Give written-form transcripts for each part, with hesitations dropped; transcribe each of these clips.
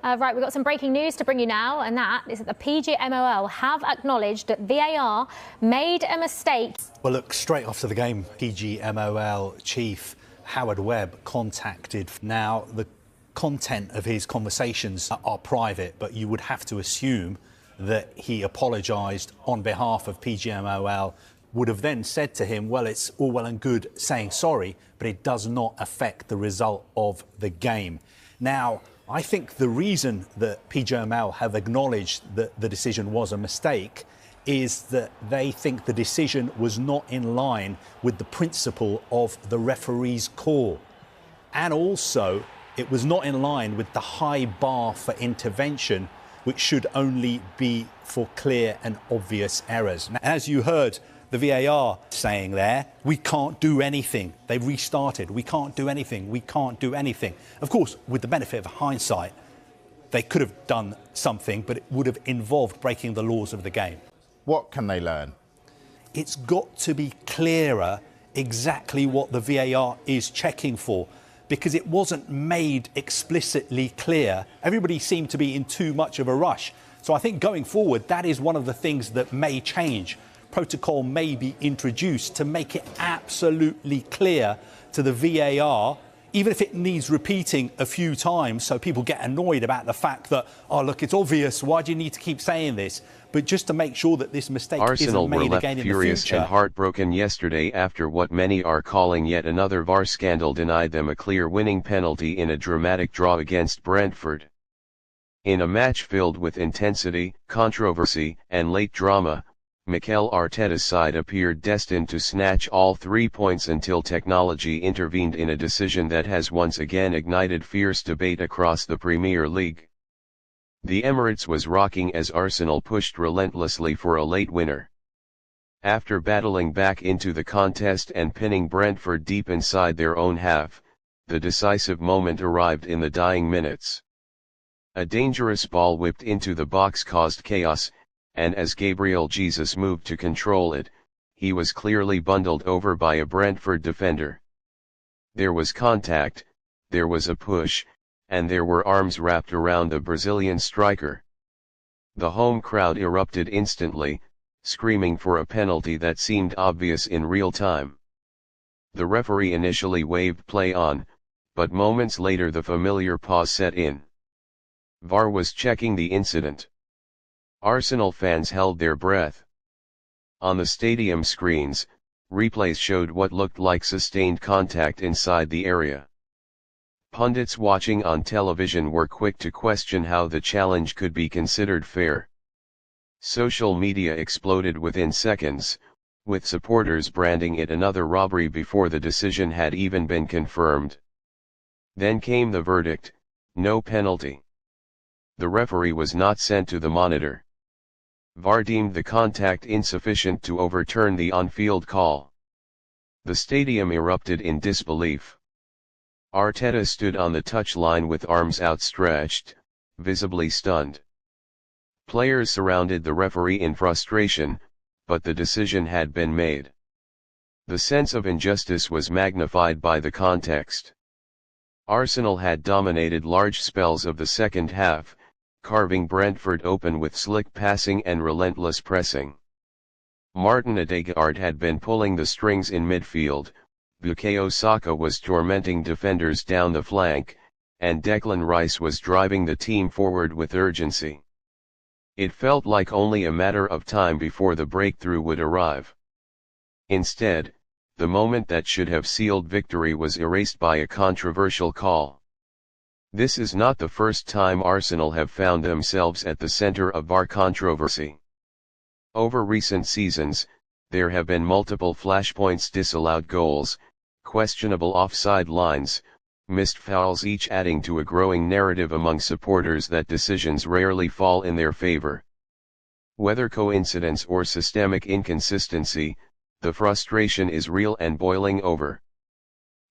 Right, we've got some breaking news to bring you now, and that is that the PGMOL have acknowledged that VAR made a mistake. Well, look, straight after the game, PGMOL chief Howard Webb contacted. Now, the content of his conversations are private, but you would have to assume that he apologised on behalf of PGMOL, would have then said to him, well, it's all well and good saying sorry, but it does not affect the result of the game. Now, I think the reason that PGMOL have acknowledged that the decision was a mistake is that they think the decision was not in line with the principle of the referee's call. And also, it was not in line with the high bar for intervention, which should only be for clear and obvious errors. Now, as you heard the VAR saying there, we can't do anything. They restarted. We can't do anything. We can't do anything. Of course, with the benefit of hindsight, they could have done something, but it would have involved breaking the laws of the game. What can they learn? It's got to be clearer exactly what the VAR is checking for, because it wasn't made explicitly clear. Everybody seemed to be in too much of a rush. So I think going forward, that is one of the things that may change. Protocol may be introduced to make it absolutely clear to the VAR, even if it needs repeating a few times so people get annoyed about the fact that, oh, look, it's obvious, why do you need to keep saying this? But just to make sure that this mistake isn't made again in the future. Arsenal were left furious and heartbroken yesterday after what many are calling yet another VAR scandal denied them a clear winning penalty in a dramatic draw against Brentford. In a match filled with intensity, controversy, and late drama, Mikel Arteta's side appeared destined to snatch all 3 points until technology intervened in a decision that has once again ignited fierce debate across the Premier League. The Emirates was rocking as Arsenal pushed relentlessly for a late winner. After battling back into the contest and pinning Brentford deep inside their own half, the decisive moment arrived in the dying minutes. A dangerous ball whipped into the box caused chaos, and as Gabriel Jesus moved to control it, he was clearly bundled over by a Brentford defender. There was contact, there was a push, and there were arms wrapped around the Brazilian striker. The home crowd erupted instantly, screaming for a penalty that seemed obvious in real time. The referee initially waved play on, but moments later the familiar pause set in. VAR was checking the incident. Arsenal fans held their breath. On the stadium screens, replays showed what looked like sustained contact inside the area. Pundits watching on television were quick to question how the challenge could be considered fair. Social media exploded within seconds, with supporters branding it another robbery before the decision had even been confirmed. Then came the verdict: no penalty. The referee was not sent to the monitor. VAR deemed the contact insufficient to overturn the on-field call. The stadium erupted in disbelief. Arteta stood on the touchline with arms outstretched, visibly stunned. Players surrounded the referee in frustration, but the decision had been made. The sense of injustice was magnified by the context. Arsenal had dominated large spells of the second half, carving Brentford open with slick passing and relentless pressing. Martin Odegaard had been pulling the strings in midfield, Bukayo Saka was tormenting defenders down the flank, and Declan Rice was driving the team forward with urgency. It felt like only a matter of time before the breakthrough would arrive. Instead, the moment that should have sealed victory was erased by a controversial call. This is not the first time Arsenal have found themselves at the center of VAR controversy. Over recent seasons, there have been multiple flashpoints, disallowed goals, questionable offside lines, missed fouls, each adding to a growing narrative among supporters that decisions rarely fall in their favor. Whether coincidence or systemic inconsistency, the frustration is real and boiling over.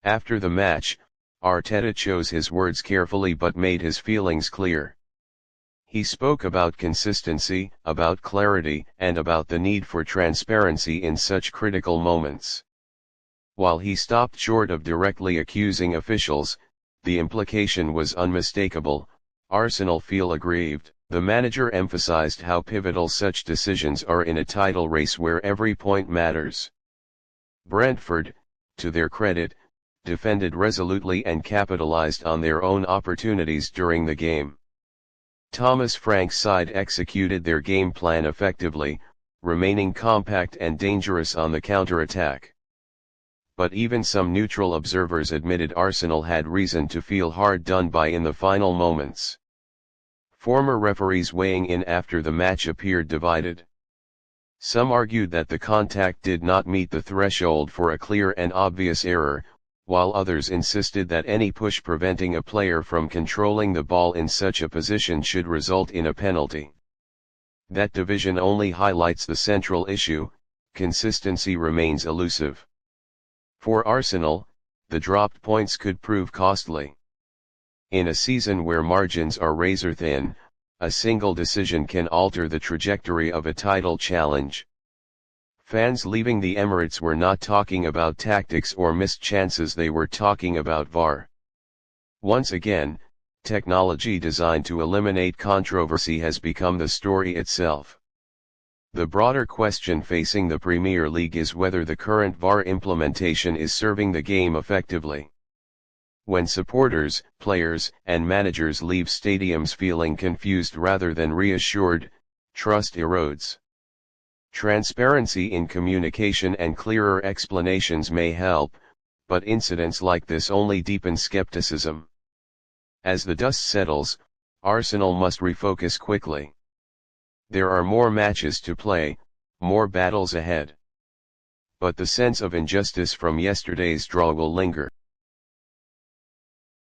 After the match, Arteta chose his words carefully but made his feelings clear. He spoke about consistency, about clarity, and about the need for transparency in such critical moments. While he stopped short of directly accusing officials, the implication was unmistakable: Arsenal feel aggrieved. The manager emphasized how pivotal such decisions are in a title race where every point matters. Brentford, to their credit, defended resolutely and capitalized on their own opportunities during the game. Thomas Frank's side executed their game plan effectively, remaining compact and dangerous on the counter-attack. But even some neutral observers admitted Arsenal had reason to feel hard done by in the final moments. Former referees weighing in after the match appeared divided. Some argued that the contact did not meet the threshold for a clear and obvious error, while others insisted that any push preventing a player from controlling the ball in such a position should result in a penalty. That division only highlights the central issue: consistency remains elusive. For Arsenal, the dropped points could prove costly. In a season where margins are razor-thin, a single decision can alter the trajectory of a title challenge. Fans leaving the Emirates were not talking about tactics or missed chances, they were talking about VAR. Once again, technology designed to eliminate controversy has become the story itself. The broader question facing the Premier League is whether the current VAR implementation is serving the game effectively. When supporters, players, and managers leave stadiums feeling confused rather than reassured, trust erodes. Transparency in communication and clearer explanations may help, but incidents like this only deepen skepticism. As the dust settles, Arsenal must refocus quickly. There are more matches to play, more battles ahead. But the sense of injustice from yesterday's draw will linger.